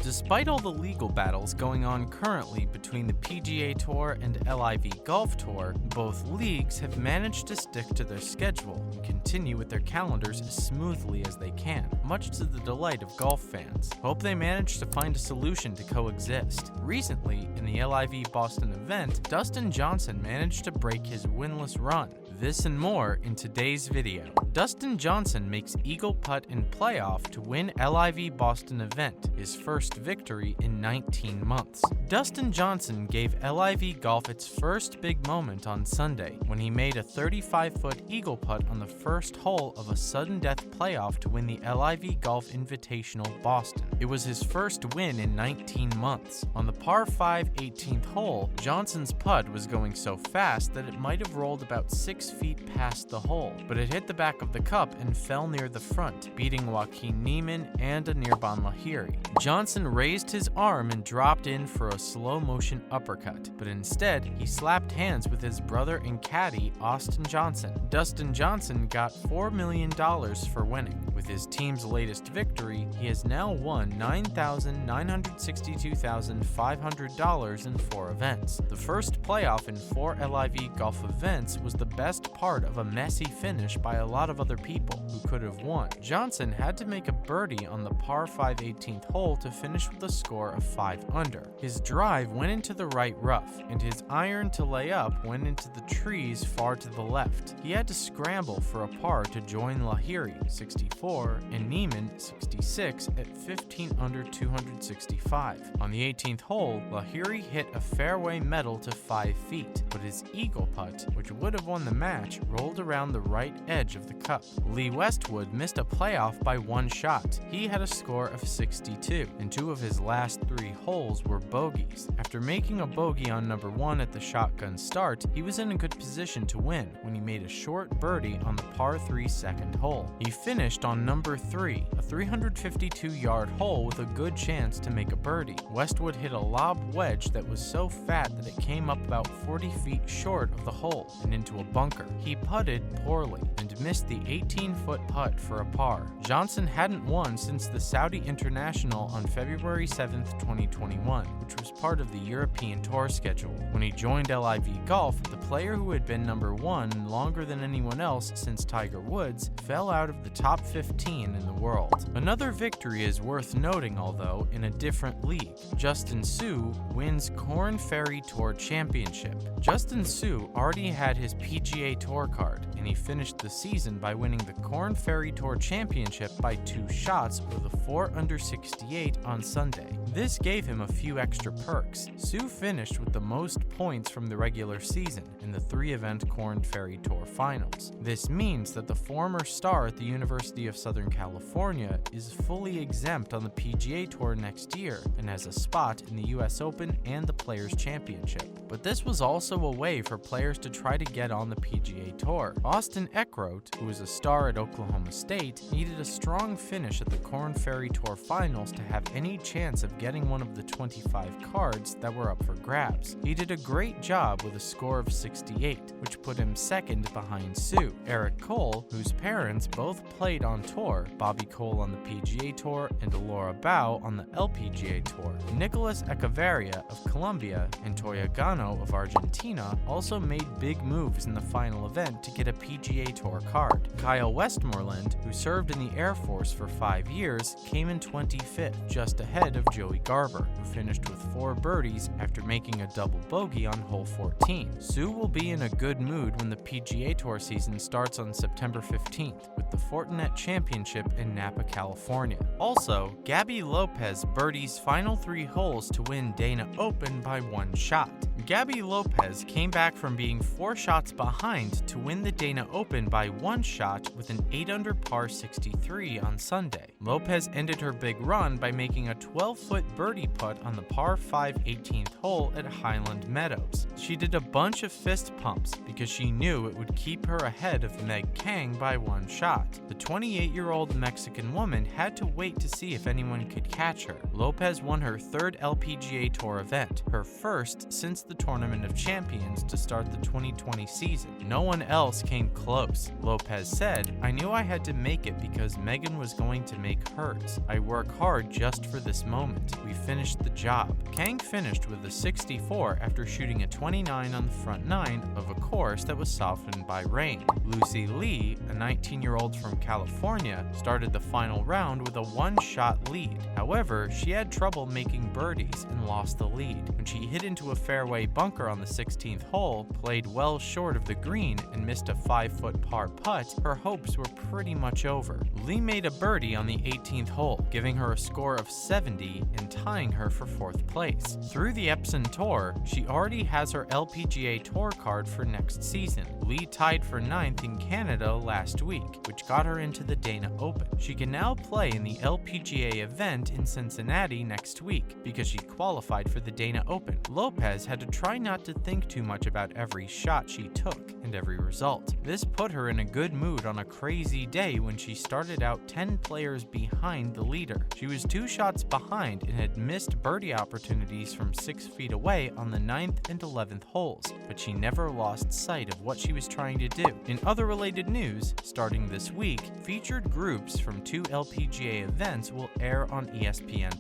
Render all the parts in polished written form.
Despite all the legal battles going on currently between the PGA Tour and LIV Golf Tour, both leagues have managed to stick to their schedule and continue with their calendars as smoothly as they can, much to the delight of golf fans. Hope they manage to find a solution to coexist. Recently, in the LIV Boston event, Dustin Johnson managed to break his winless run. This and more in today's video. Dustin Johnson makes eagle putt in playoff to win LIV Boston event, his first victory in 19 months. Dustin Johnson gave LIV Golf its first big moment on Sunday when he made a 35-foot eagle putt on the first hole of a sudden death playoff to win the LIV Golf Invitational-Boston. It was his first win in 19 months. On the par 5 18th hole, Johnson's putt was going so fast that it might have rolled about 6 feet past the hole, but it hit the back of the cup and fell near the front, beating Joaquin Niemann and Anirban Lahiri. Johnson raised his arm and dropped in for a slow-motion uppercut, but instead he slapped hands with his brother and caddy Dustin Johnson. Dustin Johnson got $4 million for winning. With his team's latest victory, he has now won $9,962,500 in 4 events. The first playoff in 4 LIV Golf events was the best part of a messy finish by a lot of other people who could have won. Johnson had to make a birdie on the par 5 18th hole to finish with a score of 5 under. His drive went into the right rough, and his iron to lay up went into the trees far to the left. He had to scramble for a par to join Lahiri, 64, and Niemann, 66, at 15 under 265. On the 18th hole, Lahiri hit a fairway metal to 5 feet, but his eagle putt, which would have won the match, rolled around the right edge of the cup. Lee Westwood missed a playoff by 1 shot. He had a score of 62, and 2 of his last 3 holes were bogeys. After making a bogey on number 1 at the shotgun start, he was in a good position to win when he made a short birdie on the par 3 second hole. He finished on number 3, a 352-yard hole with a good chance to make a birdie. Westwood hit a lob wedge that was so fat that it came up about 40 feet short of the hole and into a bunker. He putted poorly and missed the 18-foot putt for a par. Johnson hadn't won since the Saudi International on February 7, 2021, which was part of the European Tour schedule. When he joined LIV Golf, the player who had been number 1 longer than anyone else since Tiger Woods fell out of the top 15 in the world. Another victory is worth noting, although in a different league. Justin Suh wins Korn Ferry Tour Championship. Justin Suh already had his PGA Tour card, and he finished the season by winning the Korn Ferry Tour Championship by 2 shots with a 4 under 68 on Sunday. This gave him a few extra perks. Suh finished with the most points from the regular season in the 3-event Korn Ferry Tour Finals. This means that the former star at the University of Southern California is fully exempt on the PGA Tour next year and has a spot in the US Open and the Players' Championship. But this was also a way for players to try to get on the PGA Tour. Austin Eckroat, who was a star at Oklahoma State, needed a strong finish at the Korn Ferry Tour Finals to have any chance of getting one of the 25 cards that were up for grabs. He did a great job with a score of 68, which put him second behind Suh. Eric Cole, whose parents both played on tour, Bobby Cole on the PGA Tour and Laura Bao on the LPGA Tour, Nicolas Echeverria of Colombia, and Toya Gano of Argentina also made big moves in the final event to get a PGA Tour card. Kyle Westmoreland, who served in the Air Force for 5 years, came in 25th, just ahead of Joey Garber, who finished with 4 birdies after making a double bogey on hole 14. Suh will be in a good mood when the PGA Tour season starts on September 15th with the Fortinet Championship in Napa, California. Also, Gabby Lopez birdies final 3 holes to win Dana Open by 1 shot. Gabby Lopez came back from being 4 shots behind to win the Dana Open by 1 shot with an 8 under par 63 on Sunday. Lopez ended her big run by making a 12-foot birdie putt on the par 5 18th hole at Highland Meadows. She did a bunch of fist pumps because she knew it would keep her ahead of Meg Kang by 1 shot. The 28-year-old Mexican woman had to wait to see if anyone could catch her. Lopez won her 3rd LPGA Tour event, her first since the Tournament of Champions to start the 2020 season. No one else came close. Lopez said, "I knew I had to make it because Megan was going to make hers. I work hard just for this moment. We finished the job." Kang finished with a 64 after shooting a 29 on the front 9 of a course that was softened by rain. Lucy Lee, a 19-year-old from California, started the final round with a one-shot lead. However, she had trouble making birdies and lost the lead. When she hit into a fairway bunker on the 16th hole, played well short of the green, and missed a 5-foot par putt, her hopes were pretty much over. Lee made a birdie on the 18th hole, giving her a score of 70 and tying her for 4th place. Through the Epson Tour, she already has her LPGA Tour card for next season. Lee tied for 9th in Canada last week, which got her into the Dana Open. She can now play in the LPGA event in Cincinnati next week because she qualified for the Dana Open. Lopez had to try not to think too much about every shot she took and every result. This put her in a good mood on a crazy day when she started out 10 players behind the leader. She was 2 shots behind and had missed birdie opportunities from 6 feet away on the 9th and 11th holes, but she never lost sight of what she was trying to do. In other related news, starting this week, featured groups from 2 LPGA events will air on ESPN+.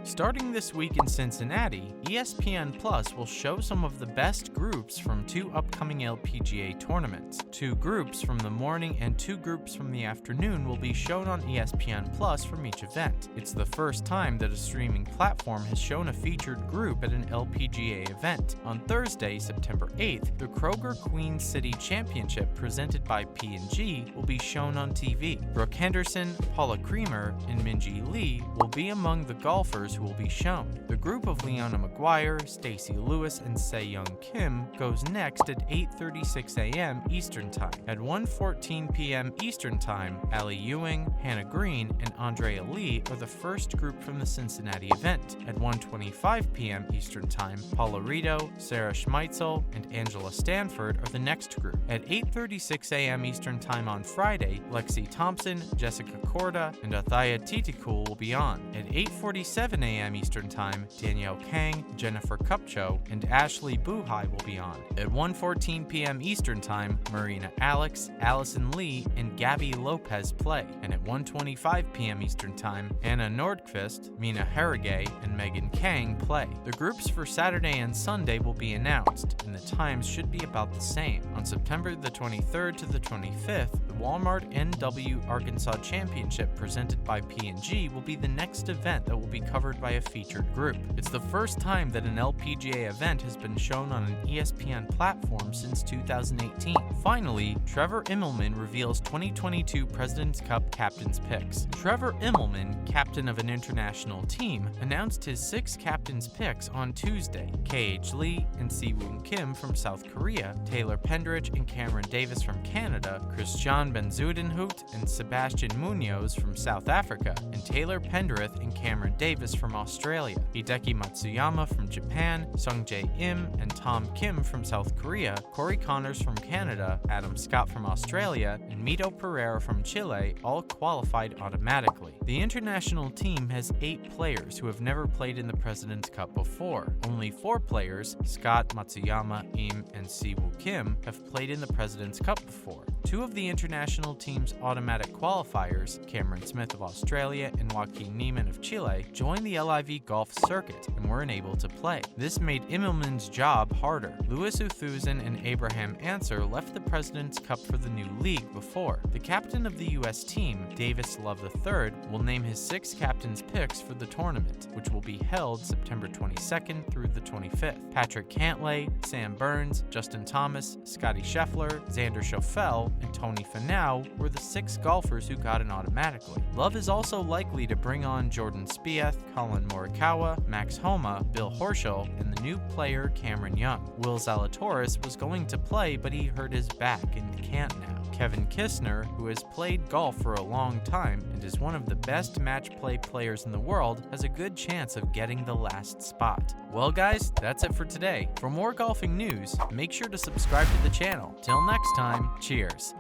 Starting this week in Cincinnati, ESPN Plus will show some of the best groups from 2 upcoming LPGA tournaments. 2 groups from the morning and 2 groups from the afternoon will be shown on ESPN Plus from each event. It's the first time that a streaming platform has shown a featured group at an LPGA event. On Thursday, September 8th, the Kroger Queen City Championship presented by P&G will be shown on TV. Brooke Henderson, Paula Creamer, and Minjee Lee will be among the golfers who will be shown. The group of Leona Maguire, Stacey Lewis, and Se-Young Kim goes next at 8:36 a.m. Eastern Time. At 1:14 p.m. Eastern Time, Allie Ewing, Hannah Green, and Andrea Lee are the first group from the Cincinnati event. At 1:25 p.m. Eastern Time, Paula Rito, Sarah Schmeitzel, and Angela Stanford are the next group. At 8:36 a.m. Eastern Time on Friday, Lexi Thompson, Jessica Korda, and Athaya Titikul will be on. At 8:47 a.m. Eastern Time, Danielle Kang, Jennifer Kupcho, and Ashley Buhai will be on. At 1:14 p.m. Eastern Time, Marina Alex, Allison Lee, and Gabby Lopez play. And at 1:25 p.m. Eastern Time, Anna Nordqvist, Mina Harigay, and Megan Kang play. The groups for Saturday and Sunday will be announced, and the times should be about the same. On September the 23rd to the 25th, the Walmart NW Arkansas Championship presented by P&G will be the next event that will be covered by a featured group. It's the first time that an LPGA event has been shown on an ESPN platform since 2018. Finally, Trevor Immelman reveals 2022 President's Cup captain's picks. Trevor Immelman, captain of an international team, announced his 6 captain's picks on Tuesday. KH Lee and Si-Woon Kim from South Korea, Taylor Pendridge and Cameron Davis from Canada, Christian Benzudenhout and Sebastian Munoz from South Africa, and Taylor Pendrith and Cameron Davis from Australia, Hideki Matsuyama from Japan, Sungjae Im and Tom Kim from South Korea, Corey Connors from Canada, Adam Scott from Australia, and Mito Pereira from Chile all qualified automatically. The international team has 8 players who have never played in the President's Cup before. Only 4 players, Scott, Matsuyama, Im, and Si-Woo Kim, have played in the President's Cup before. 2 of the international team's automatic qualifiers, Cameron Smith of Australia and Joaquin Niemann of Chile, joined the LIV Golf circuit and weren't able to play. This made Immelman's job harder. Louis Oosthuizen and Abraham Anser left the President's Cup for the new league before. The captain of the U.S. team, Davis Love III, will name his 6 captain's picks for the tournament, which will be held September 22nd through the 25th. Patrick Cantlay, Sam Burns, Justin Thomas, Scotty Scheffler, Xander Schauffele, and Tony Finau were the 6 golfers who got in automatically. Love is also likely to bring on Jordan Spieth, Colin Morikawa, Max Homa, Bill Horschel, and the new player Cameron Young. Will Zalatoris was going to play, but he hurt his back and can't now. Kevin Kistner, who has played golf for a long time and is one of the best match play players in the world, has a good chance of getting the last spot. Well guys, that's it for today. For more golfing news, make sure to subscribe to the channel. Till next time, cheers.